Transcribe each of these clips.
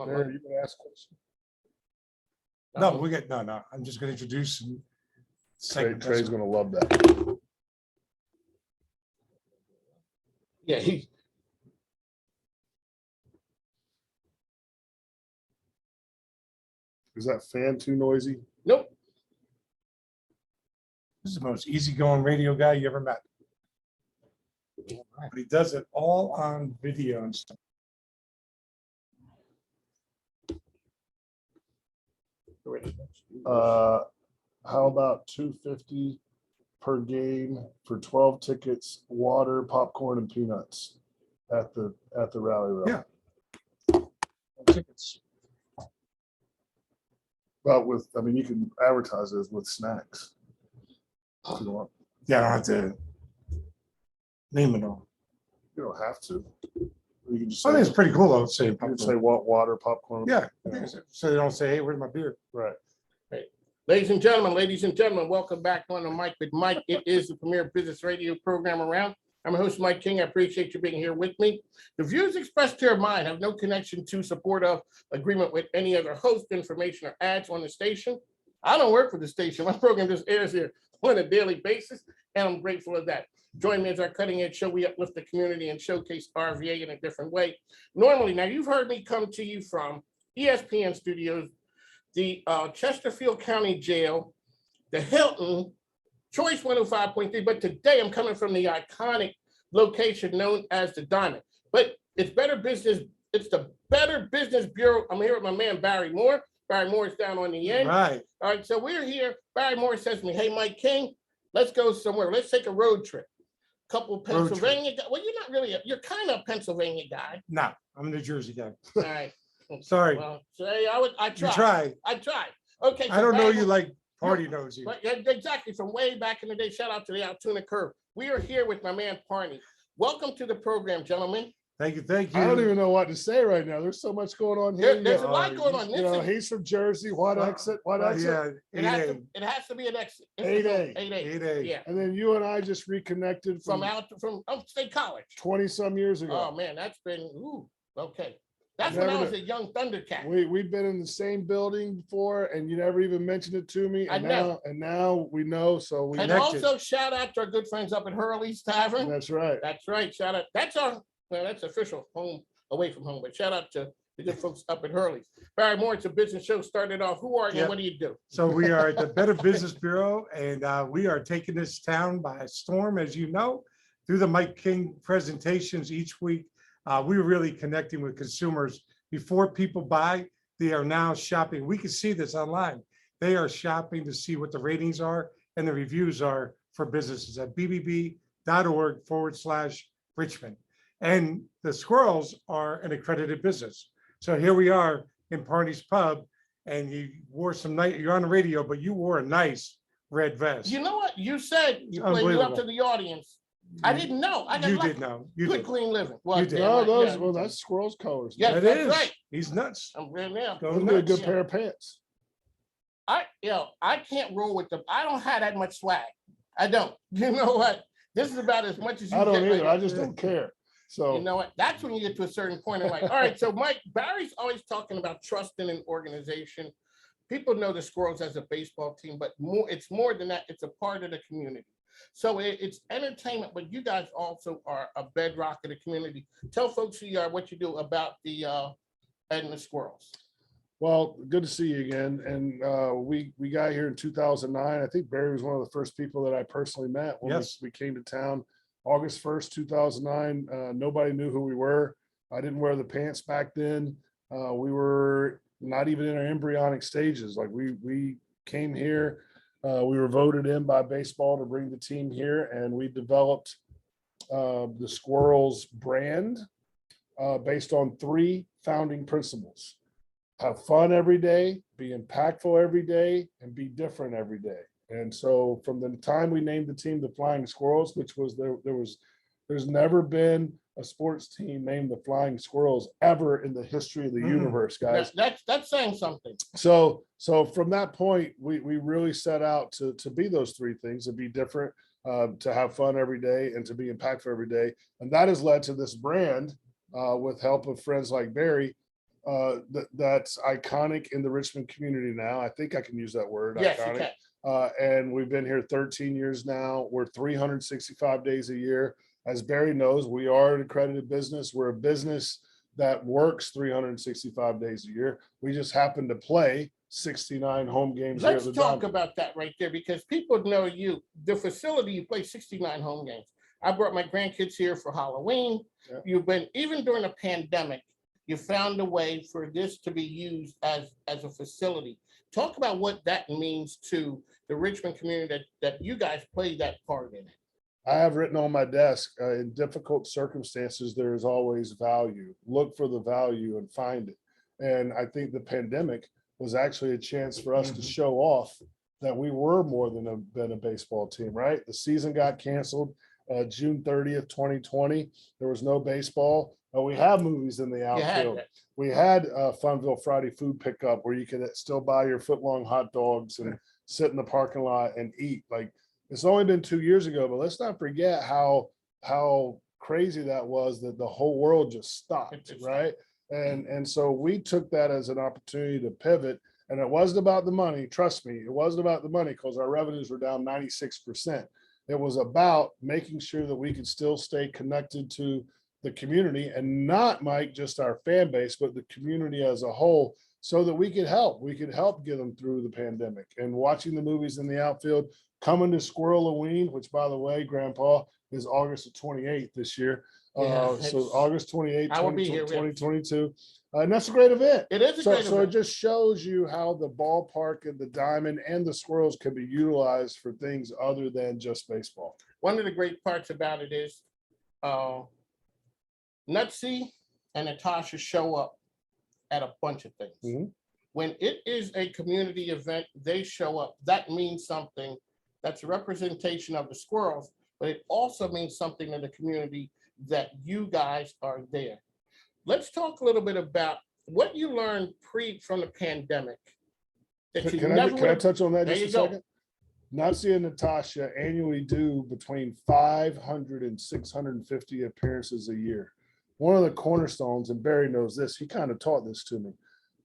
Barry, you can ask questions. No, no. I'm just going to introduce. Trey's going to love that. Yeah, Is that fan too noisy? nope. This is the most easygoing radio guy you ever met. But he does it all on video and stuff. How about $250 per game for 12 tickets, water, popcorn, and peanuts at the rally room? Yeah. Tickets. But you can advertise it with snacks. If you want. Yeah, I don't have to name it all. You don't have to. You can just I say, think it's pretty cool though. Say you can say what water, popcorn. yeah. I think so they don't say, "Hey, where's my beer?" Right. Ladies and gentlemen, welcome back on the Mic with Mike. It is the premier business radio program around. I'm your host, Mike King. I appreciate you being here with me. The views expressed here of mine have no connection to, support of, agreement with any other host, information, or ads on the station. I don't work for the station. My program just airs here on a daily basis, and I'm grateful of that. Join me as our cutting edge show. We uplift the community and showcase RVA in a different way. Normally, now you've heard me come to you from ESPN Studios, the Chesterfield County Jail, the Hilton, Choice 105.3, but today I'm coming from the iconic location known as the Diamond. But it's Better Business, it's the Better Business Bureau. I'm here with my man, Barry Moore. Barry Moore is down on the end. Right. All right, so we're here. Barry Moore says to me, hey, Mike King, let's go somewhere. Let's take a road trip. Couple Pennsylvania guys. Well, you're not really, you're kind of a Pennsylvania guy. No, I'm a New Jersey guy. All right. Sorry. Well, say I You tried. tried. I tried. Okay. So I don't know Barry you Moore- like party knows you. But yeah, exactly, from way back in the day. Shout out to the Altoona Curve. We are here with my man Parney. Welcome to the program, gentlemen. Thank you. Thank you. I don't even know what to say right now. There's so much going on here. There's a lot going on. You know, he's from Jersey. What exit? What exit? Yeah. It has to be an exit. 8A. 8A. Yeah. And then you and I just reconnected From from State College. 20 some years ago. Oh man, that's been okay. That's when I was a young Thundercat. We've been in the same building before, and you never even mentioned it to me. And now we know. So we And connected. also shout out to our good friends up at Hurley's Tavern. That's right. That's right. Shout out. That's official home away from home. But shout out to the good folks up at Hurley's. Barry Moore, it's a business show. Started off. Who are you? Yep. What do you do? So we are at the Better Business Bureau, and we are taking this town by storm, as you know, through the Mike King presentations each week. We're really connecting with consumers. Before people buy, they are now shopping. We can see this online. They are shopping to see what the ratings are and the reviews are for businesses at bbb.org/Richmond. And the Squirrels are an accredited business. So here we are in Parney's Pub, and you wore you're on the radio, but you wore a nice red vest. You know what? You said you played you up to the audience. I didn't know. I got You lucky. did know. You Good did. clean living. Well, You did. No, those yeah. well, that's Squirrels colors. Yeah. It that's is. right. He's nuts. I'm real now. Go Those would be a nuts. good pair of pants. I can't roll with them. I don't have that much swag. I don't. You know what? This is about as much as you I don't get either. right I just don't care. So You know what? That's when you get to a certain point in life. All right. So Mike, Barry's always talking about trust in an organization. People know the Squirrels as a baseball team, but it's more than that. It's a part of the community. So it's entertainment, but you guys also are a bedrock of the community. Tell folks who you are, what you do about the Squirrels. well, good to see you again. And we got here in 2009. I think Barry was one of the first people that I personally met when Yes. we came to town. August 1st, 2009. Nobody knew who we were. I didn't wear the pants back then. We were not even in our embryonic stages. Like we came here. We were voted in by baseball to bring the team here, and we developed the Squirrels brand based on 3 founding principles: have fun every day, be impactful every day, and be different every day. And so from the time we named the team the Flying Squirrels, which was there's never been a sports team named the Flying Squirrels ever in the history of the universe, guys. That's saying something. So from that point, we really set out to be those 3 things: to be different, to have fun every day, and to be impactful every day. And that has led to this brand with help of friends like Barry. that's iconic in the Richmond community now. I think I can use that word. Yes, you iconic. can. And we've been here 13 years now. We're 365 days a year. As Barry knows, we are an accredited business. We're a business that works 365 days a year. We just happen to play 69 home games here at Let's the talk Diamond. about that right there, because people know you, the facility, you play 69 home games. I brought my grandkids here for Halloween. Yeah. You've been, even during the pandemic, you found a way for this to be used as a facility. Talk about what that means to the Richmond community that you guys play that part in it. I have written on my desk, in difficult circumstances, there is always value. Look for the value and find it. And I think the pandemic was actually a chance for us to show off that we were more than a baseball team, right? The season got canceled June 30th, 2020. There was no baseball. We have movies in the outfield. We had Funville Friday food pickup where you could still buy your foot-long hot dogs and sit in the parking lot and eat. Like, it's only been 2 years ago, but let's not forget how crazy that was, that the whole world just stopped, right? And so we took that as an opportunity to pivot. And it wasn't about the money. Trust me, it wasn't about the money, because our revenues were down 96%. It was about making sure that we could still stay connected to the community, and not, Mike, just our fan base, but the community as a whole, so that we could help get them through the pandemic. And watching the movies in the outfield, coming to Squirrel-a-Ween, which, by the way, Grandpa, is August the 28th this year. So August 28th, 2022. And that's a great event. It is a great event. So it just shows you how the ballpark and the Diamond and the Squirrels can be utilized for things other than just baseball. One of the great parts about it is Nutsy and Natasha show up at a bunch of things. Mm-hmm. When it is a community event, they show up. That means something. That's a representation of the Squirrels, but it also means something in the community that you guys are there. Let's talk a little bit about what you learned from the pandemic. Can I touch on that just a second? Nazi and Natasha annually do between 500 and 650 appearances a year. One of the cornerstones, and Barry knows this, he kind of taught this to me,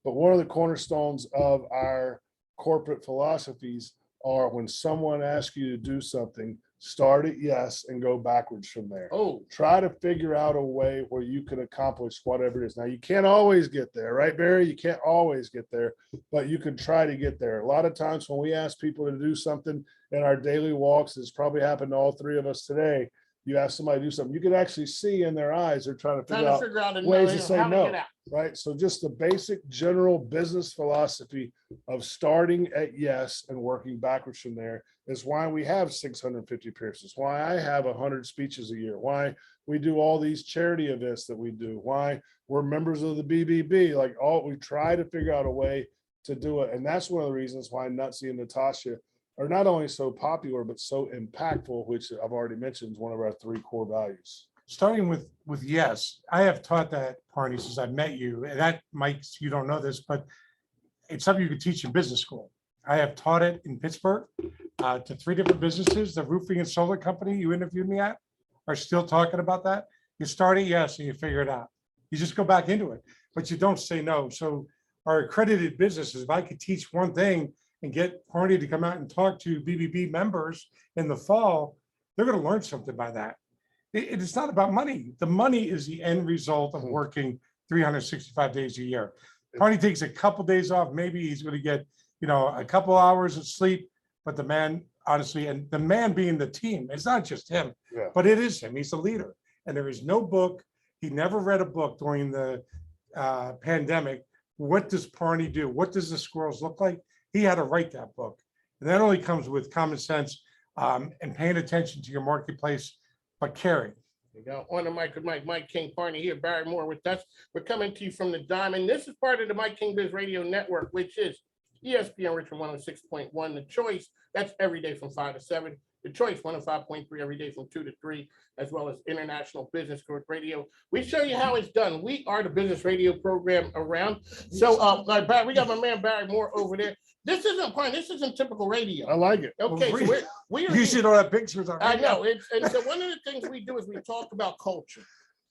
but one of the cornerstones of our corporate philosophies are, when someone asks you to do something, start at yes and go backwards from there. Try to figure out a way where you can accomplish whatever it is. Now, you can't always get there, right, Barry? You can't always get there, but you can try to get there. A lot of times when we ask people to do something in our daily walks, it's probably happened to all three of us today. You ask somebody to do something, you can actually see in their eyes, they're trying to figure out ways to say no, right? So just the basic general business philosophy of starting at yes and working backwards from there is why we have 650 appearances, why I have 100 speeches a year, why we do all these charity events that we do, why we're members of the BBB. Like, we try to figure out a way to do it. And that's one of the reasons why Nutsy and Natasha are not only so popular, but so impactful, which I've already mentioned is one of our three core values. Starting with yes, I have taught that, Parney, since I met you. And that, Mike, you don't know this, but it's something you could teach in business school. I have taught it in Pittsburgh to 3 different businesses. The roofing and solar company you interviewed me at are still talking about that. You start at yes and you figure it out. You just go back into it, but you don't say no. So our accredited businesses, if I could teach one thing and get Parney to come out and talk to BBB members in the fall, they're going to learn something by that. It's not about money. The money is the end result of working 365 days a year. Parney takes a couple days off. Maybe he's going to get, a couple hours of sleep, but the man, honestly, and the man being the team, it's not just him, but it is him. He's the leader. And there is no book. He never read a book during the pandemic. What does Parney do? What does the Squirrels look like? He had to write that book. And that only comes with common sense and paying attention to your marketplace, but caring. You go on the mic with Mike King, Parney here, Barry Moore with us. We're coming to you from the Diamond. This is part of the Mike King Biz Radio Network, which is ESPN Richmond 106.1, The Choice. That's every day from 5 to 7. The Choice 105.3 every day from 2 to 3, as well as International Business Court Radio. We show you how it's done. We are the business radio program around. So we got my man Barry Moore over there. This isn't typical radio. I like it. Okay, so we you should all have pictures of it. I know. And so one of the things we do is we talk about culture.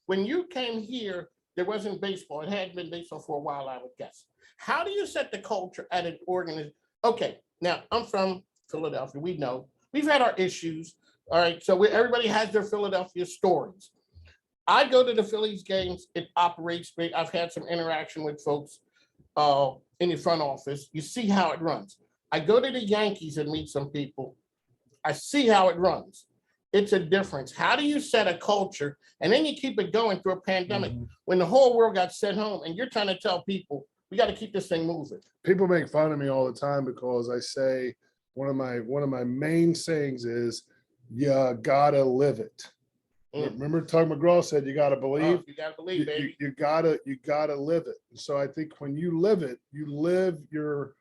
When you came here, there wasn't baseball. It had been baseball for a while, I would guess. How do you set the culture at an organization? Okay, now I'm from Philadelphia. We know we've had our issues. All right, so everybody has their Philadelphia stories. I go to the Phillies games. It operates great. I've had some interaction with folks in the front office. You see how it runs. I go to the Yankees and meet some people. I see how it runs. It's a difference. How do you set a culture and then you keep it going through a pandemic when the whole world got sent home and you're trying to tell people we got to keep this thing moving? People make fun of me all the time because I say one of my main sayings is you gotta live it. Remember Tug McGraw said you gotta believe. Oh, you gotta believe, baby. You gotta live it. So I think when you live it, you live your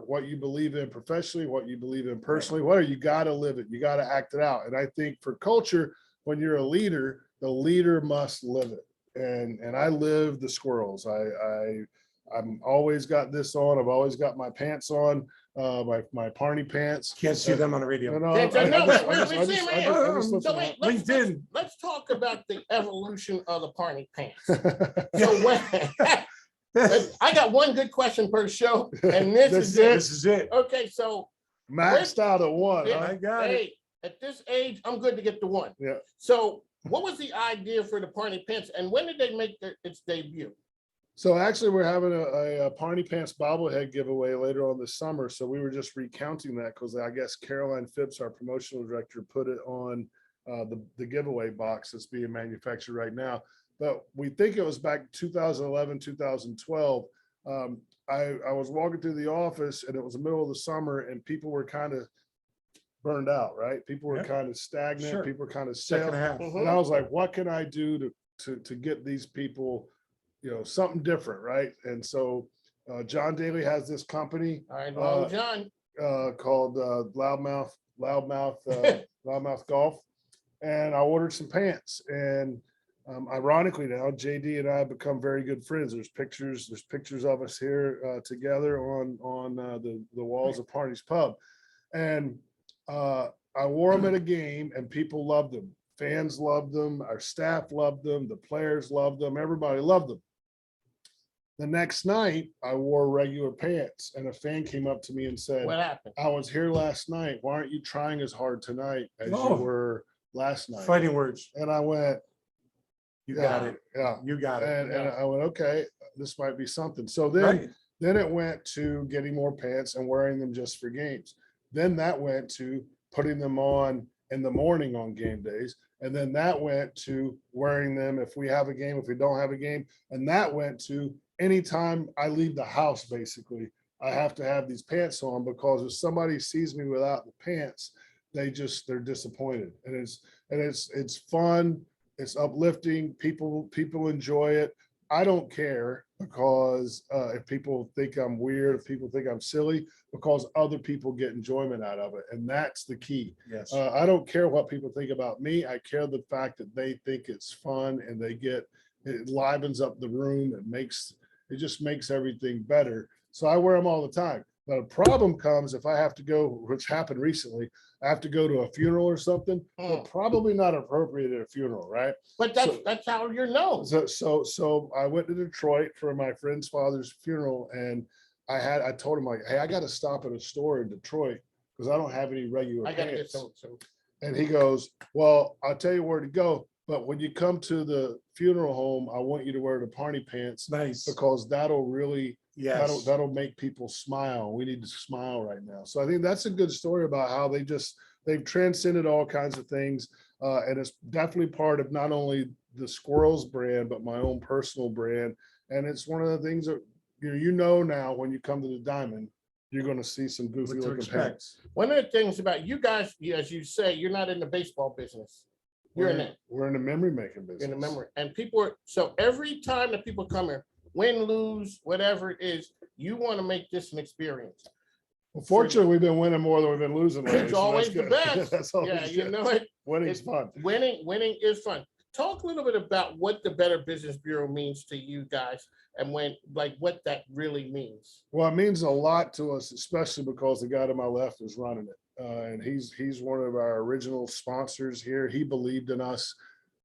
what you believe in professionally, what you believe in personally, whatever, you gotta live it. You gotta act it out. And I think for culture, when you're a leader, the leader must live it. And I live the Squirrels. I'm always got this on. I've always got my pants on, my Parney pants. Can't see them on the radio. Let's talk about the evolution of the Parney pants. So when I got one good question per show, and this is it. This is it. Okay, so maxed out at one. I got it. At this age, I'm good to get to one. Yeah. So what was the idea for the Parney pants, and when did they make its debut? So actually, we're having a Parney Pants bobblehead giveaway later on this summer. So we were just recounting that because I guess Caroline Phipps, our promotional director, put it on the giveaway box that's being manufactured right now. But we think it was back 2011, 2012. I was walking through the office and it was the middle of the summer and people were kind of burned out, right? People were kind of stagnant. Sure. People were kind of Second half. And I was like, what can I do to get these people, something different, right? And so John Daly has this company John called Loudmouth Golf, and I ordered some pants. And ironically, now JD and I have become very good friends. There's pictures of us here together on the walls of Parney's Pub, and I wore them at a game, and people loved them. Fans loved them. Our staff loved them. The players loved them. Everybody loved them. The next night, I wore regular pants, and a fan came up to me and said, what happened? I was here last night. Why aren't you trying as hard tonight as you were last night? Fighting words. And I went, You got it. Yeah. You got it. And I went, okay, this might be something. So then it went to getting more pants and wearing them just for games. Then that went to putting them on in the morning on game days. And then that went to wearing them if we have a game, if we don't have a game. And that went to anytime I leave the house, basically, I have to have these pants on, because if somebody sees me without the pants, they're disappointed. And it's fun. It's uplifting. People enjoy it. I don't care, because if people think I'm weird, if people think I'm silly, because other people get enjoyment out of it. And that's the key. Yes. I don't care what people think about me. I care the fact that they think it's fun and it livens up the room. It just makes everything better. So I wear them all the time. But a problem comes if I have to go, which happened recently, I have to go to a funeral or something. They're probably not appropriate at a funeral, right? But that's how you're known. So I went to Detroit for my friend's father's funeral, and I told him, like, hey, I got to stop at a store in Detroit because I don't have any regular pants. And he goes, well, I'll tell you where to go. But when you come to the funeral home, I want you to wear the Parney pants. Nice. Because that'll really, yes, that'll make people smile. We need to smile right now. So I think that's a good story about how they've transcended all kinds of things. And it's definitely part of not only the Squirrels brand, but my own personal brand. And it's one of the things that, now when you come to the Diamond, you're going to see some goofy looking pants. One of the things about you guys, as you say, you're not in the baseball business. We're in the memory making business. In the memory. And so every time that people come here, win, lose, whatever it is, you want to make this an experience. Well, fortunately, we've been winning more than we've been losing lately. It's always the best. That's always you know it. Winning's fun. Winning is fun. Talk a little bit about what the Better Business Bureau means to you guys, and what that really means. Well, it means a lot to us, especially because the guy to my left is running it. And he's one of our original sponsors here. He believed in us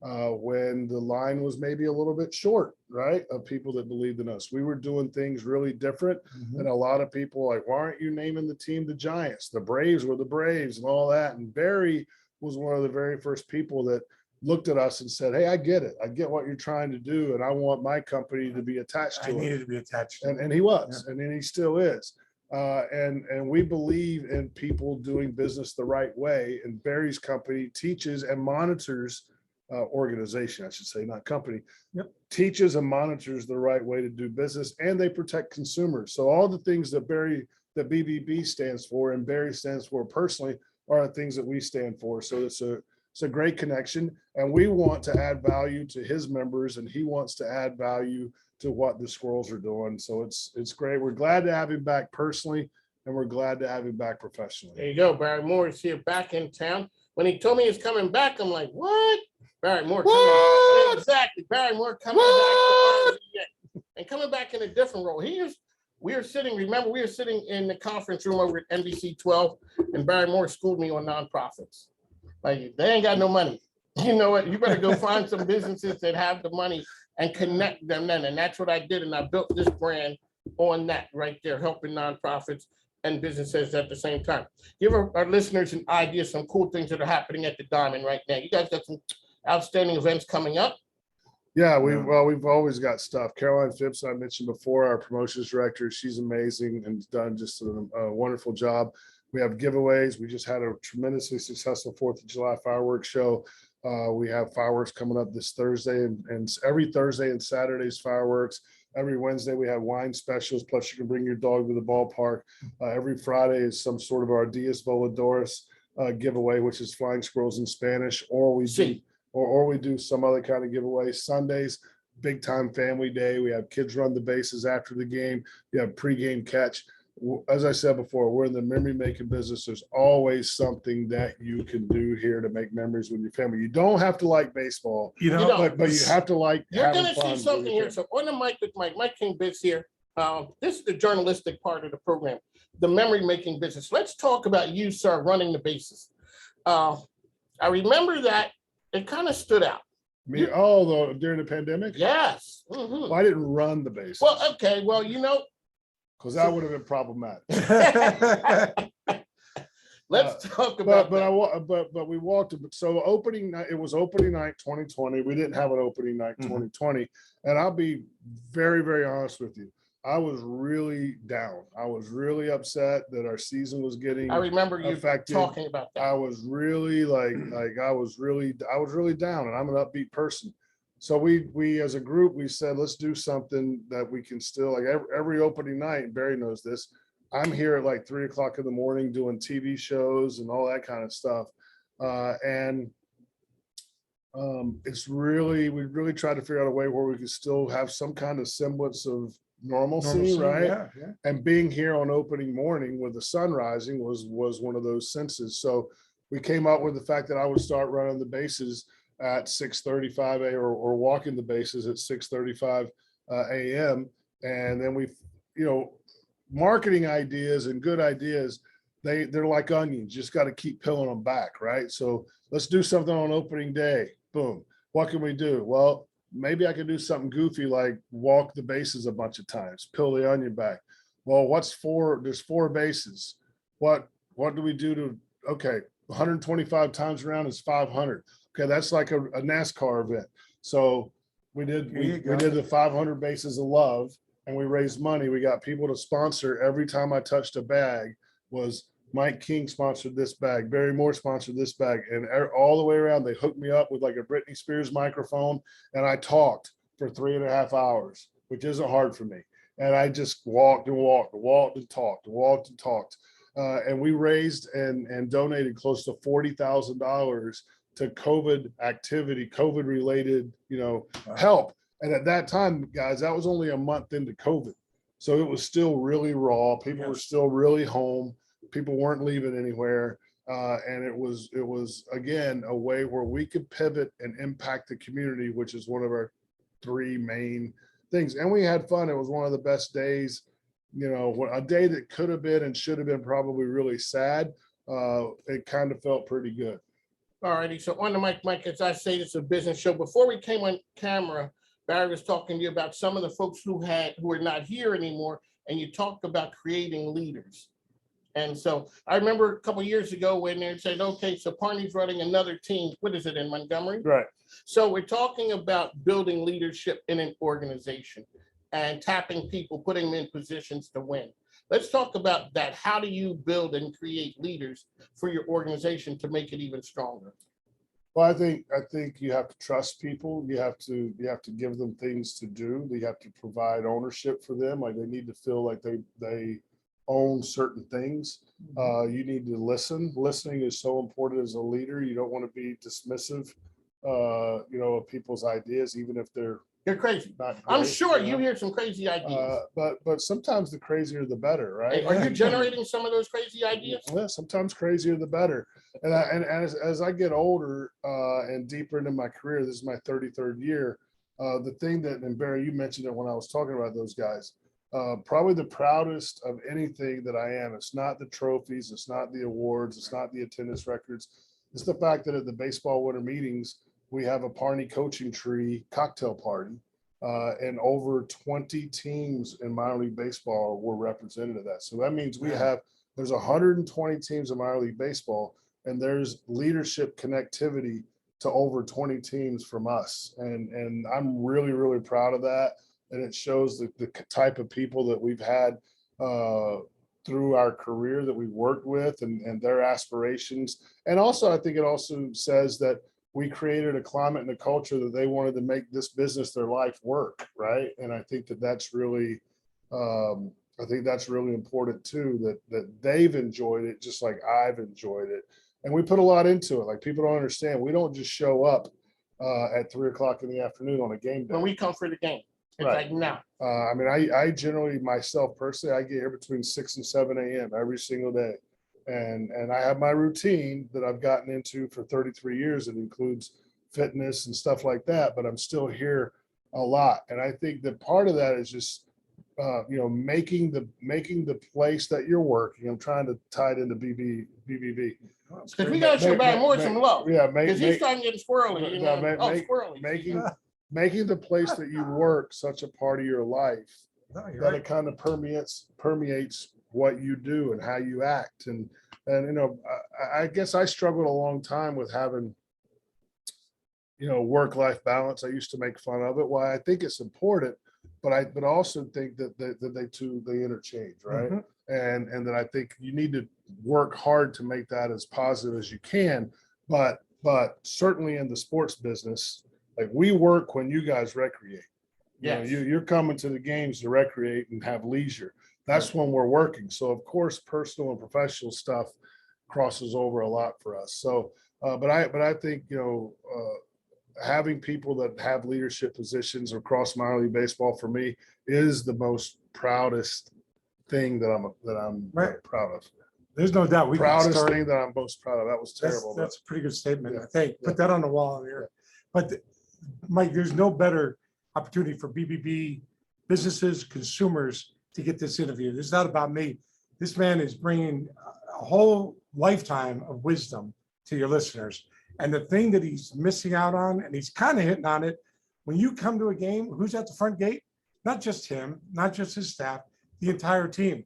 when the line was maybe a little bit short, right, of people that believed in us. We were doing things really different. And a lot of people like, why aren't you naming the team the Giants? The Braves were the Braves and all that. And Barry was one of the very first people that looked at us and said, hey, I get it. I get what you're trying to do. And I want my company to be attached to I it. needed to be attached to it. And he was, and then he still is. And we believe in people doing business the right way. And Barry's company teaches and monitors, organization, I should say, not company, teaches and monitors the right way to do business, and they protect consumers. So all the things that BBB stands for and Barry stands for personally are the things that we stand for. So it's a great connection, and we want to add value to his members, and he wants to add value to what the Squirrels are doing. So it's great. We're glad to have him back personally, and we're glad to have him back professionally. There you go. Barry Moore is here back in town. When he told me he's coming back, I'm like, what? Barry Moore coming. Exactly. Barry Moore coming back to RZA and coming back in a different role. We are sitting in the conference room over at NBC 12, and Barry Moore schooled me on nonprofits. Like, they ain't got no money. You know what? You better go find some businesses that have the money and connect them then. And that's what I did. And I built this brand on that right there, helping nonprofits and businesses at the same time. Give our listeners an idea, some cool things that are happening at the Diamond right now. You guys got some outstanding events coming up. Yeah, we've always got stuff. Caroline Phipps, I mentioned before, our promotions director. She's amazing and done just a wonderful job. We have giveaways. We just had a tremendously successful 4th of July fireworks show. We have fireworks coming up this Thursday, and every Thursday and Saturday's fireworks. Every Wednesday we have wine specials, plus you can bring your dog to the ballpark. Every Friday is some sort of our Dias Voladores giveaway, which is flying squirrels in Spanish, or we do some other kind of giveaway. Sundays, big time family day. We have kids run the bases after the game. We have pregame catch. As I said before, we're in the memory making business. There's always something that you can do here to make memories with your family. You don't have to like baseball, but you have to like. You're going to see something here. So on the mic with Mike King Biz here. This is the journalistic part of the program, the memory making business. Let's talk about you, sir, running the bases. I remember that it kind of stood out. During the pandemic? Yes. Well, I didn't run the bases. Well, okay. Well, you know, because that would have been problematic. Let's talk about but we walked. So opening night, it was opening night 2020. We didn't have an opening night 2020, and I'll be very, very honest with you. I was really down. I was really upset that our season was getting. I remember you affected. Talking about that. I was really I was really down, and I'm an upbeat person. So we as a group, we said, let's do something that we can still, like every opening night, and Barry knows this, I'm here at like 3 o'clock in the morning doing TV shows and all that kind of stuff. We really tried to figure out a way where we could still have some kind of semblance of normalcy, right? Yeah. And being here on opening morning with the sun rising was one of those senses. So we came up with the fact that I would start running the bases at 6:35 a.m. or walking the bases at 6:35 a.m. And then marketing ideas and good ideas, they're like onions. You just got to keep peeling them back, right? So let's do something on opening day. Boom. What can we do? Well, maybe I could do something goofy like walk the bases a bunch of times, peel the onion back. Well, there's 4 bases. What do we do to, 125 times around is 500. Okay, that's like a NASCAR event. So we did the 500 bases of love, and we raised money. We got people to sponsor every time I touched a bag. Was Mike King sponsored this bag, Barry Moore sponsored this bag, and all the way around they hooked me up with like a Britney Spears microphone, and I talked for 3.5 hours, which isn't hard for me. And I just walked and talked. And we raised and donated close to $40,000 to COVID activity, COVID related, help. And at that time, guys, that was only a month into COVID. So it was still really raw. People were still really home. People weren't leaving anywhere. And it was again, a way where we could pivot and impact the community, which is one of our 3 main things. And we had fun. It was one of the best days, a day that could have been and should have been probably really sad. It kind of felt pretty good. All righty. So on the mic, Mike, as I say, it's a business show. Before we came on camera, Barry was talking to you about some of the folks who are not here anymore, and you talked about creating leaders. And so I remember a couple of years ago when they said, okay, so Parney's running another team. What is it, in Montgomery? Right. So we're talking about building leadership in an organization and tapping people, putting them in positions to win. Let's talk about that. How do you build and create leaders for your organization to make it even stronger? Well, I think you have to trust people. You have to give them things to do. You have to provide ownership for them. Like, they need to feel like they own certain things. You need to listen. Listening is so important as a leader. You don't want to be dismissive, of people's ideas, even if they're crazy. not I'm great, sure you hear some crazy ideas. But sometimes the crazier the better, right? Are you generating some of those crazy ideas? Yeah, sometimes crazier the better. And as I get older and deeper into my career, this is my 33rd year. The thing that, and Barry, you mentioned it when I was talking about those guys. Probably the proudest of anything that I am. It's not the trophies, it's not the awards, it's not the attendance records. It's the fact that at the baseball winter meetings, we have a Parney coaching tree cocktail party, and over 20 teams in minor league baseball were represented at that. So that means there's 120 teams in minor league baseball, and there's leadership connectivity to over 20 teams from us. And I'm really, really proud of that. And it shows the type of people that we've had through our career that we've worked with, and their aspirations. And also, I think it also says that we created a climate and a culture that they wanted to make this business their life work, right? And I think that's really, important too, that they've enjoyed it just like I've enjoyed it. And we put a lot into it. Like, people don't understand, we don't just show up at 3:00 in the afternoon on a game day. When we come for the game. It's Right. like now. I generally, myself personally, I get here between 6 and 7 a.m. every single day. And I have my routine that I've gotten into for 33 years. It includes fitness and stuff like that, but I'm still here a lot. And I think that part of that is just, making the place that you're working. I'm trying to tie it into BBB. Because we got to show Barry more some love. Yeah, Because he's starting to get squirrely. Squirrely. Making the place that you work such a part of your life that it kind of permeates what you do and how you act. And I guess I struggled a long time with having, work-life balance. I used to make fun of it. Well, I think it's important, but I also think that they interchange, right? Mm-hmm. And that I think you need to work hard to make that as positive as you can. But certainly in the sports business, like, we work when you guys recreate. Yes. You're coming to the games to recreate and have leisure. That's when we're working. So of course, personal and professional stuff crosses over a lot for us. So, but I think, having people that have leadership positions across minor league baseball, for me, is the most proudest thing that I'm Right. proud of. There's no doubt. Proudest thing that I'm most proud of. That was terrible. That's a pretty good statement. Yeah. I think. Put that on the wall here. But Mike, there's no better opportunity for BBB businesses, consumers to get this interview. This is not about me. This man is bringing a whole lifetime of wisdom to your listeners. And the thing that he's missing out on, and he's kind of hitting on it, when you come to a game, who's at the front gate? Not just him, not just his staff, the entire team.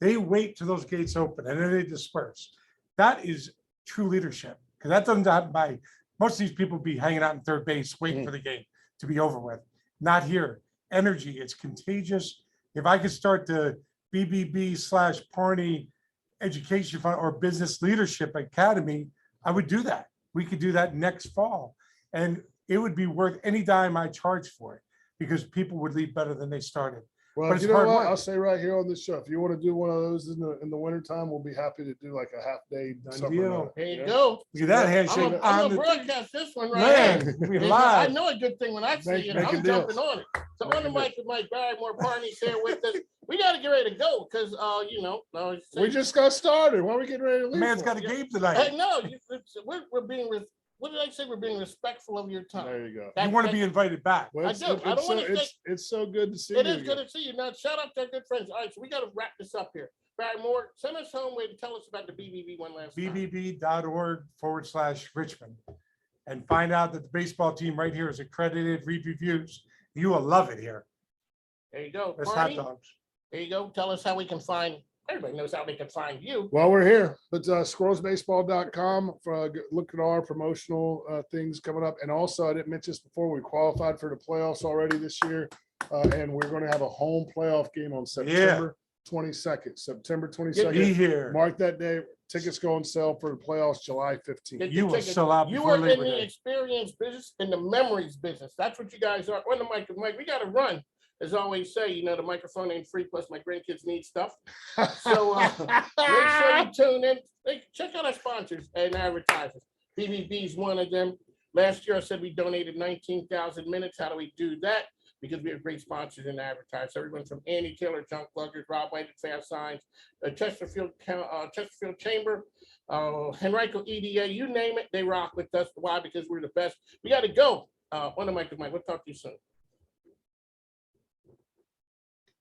They wait till those gates open and then they disperse. That is true leadership, because that doesn't happen by, most of these people be hanging out in third base waiting for the game to be over with. Not here. Energy, it's contagious. If I could start the BBB/Parney Education Fund or Business Leadership Academy, I would do that. We could do that next fall. And it would be worth any dime I charge for it, because people would leave better than they started. Well, But you it's know hard what? work. I'll say right here on this show, if you want to do one of those in the wintertime, we'll be happy to do like a half day. Done summer deal. night. There you Yeah. go. Look at that handshake. I'm on gonna the broadcast this one right here. man, we I live. know a good thing when I see Make- it. make a I'm deal. jumping on it. So Make on the a mic with Mike Barrymore, Parney's here with us. We got to get ready to go because We just got started. Why are we getting ready to The leave? man's for? got a game tonight. Hey, no, we're being. What did I say? We're being respectful of your time. There you go. You want to be invited back. Well, I it's, do. I don't it's, so, wanna say- it's so good to see It you. is good to see you. Now, shout out to our good friends. All right, so we got to wrap this up here. Barrymore, send us home with tell us about the BBB one last time. bbb.org/Richmond. And find out that the baseball team right here is accredited, read reviews. You will love it here. There you go. There's hot Barney, dogs. there you go. Tell us how we can find, everybody knows how they can find you. Well, we're here, but squirrelsbaseball.com for look at our promotional things coming up. And also, I didn't mention this before, we qualified for the playoffs already this year. And we're going to have a home playoff game on September 22nd. September Be 22nd. here. Mark that day. Tickets go on sale for the playoffs July 15th. Get You your will tickets. sell out You before are in Labor the Day. experience business and the memories business. That's what you guys are. On the mic, Mike, we got to run. As I always say, you know, the microphone ain't free, plus my grandkids need stuff. So make sure you tune in. Check out our sponsors and advertisers. BBB is one of them. Last year, I said we donated 19,000 minutes. How do we do that? Because we have great sponsors and advertisers. Everyone from Andy Taylor, Junk Luggers, Rob White, Fast Signs, Chesterfield Chamber, Henrico EDA, you name it, they rock with us. Why? Because we're the best. We got to go. On the mic, Mike. We'll talk to you soon.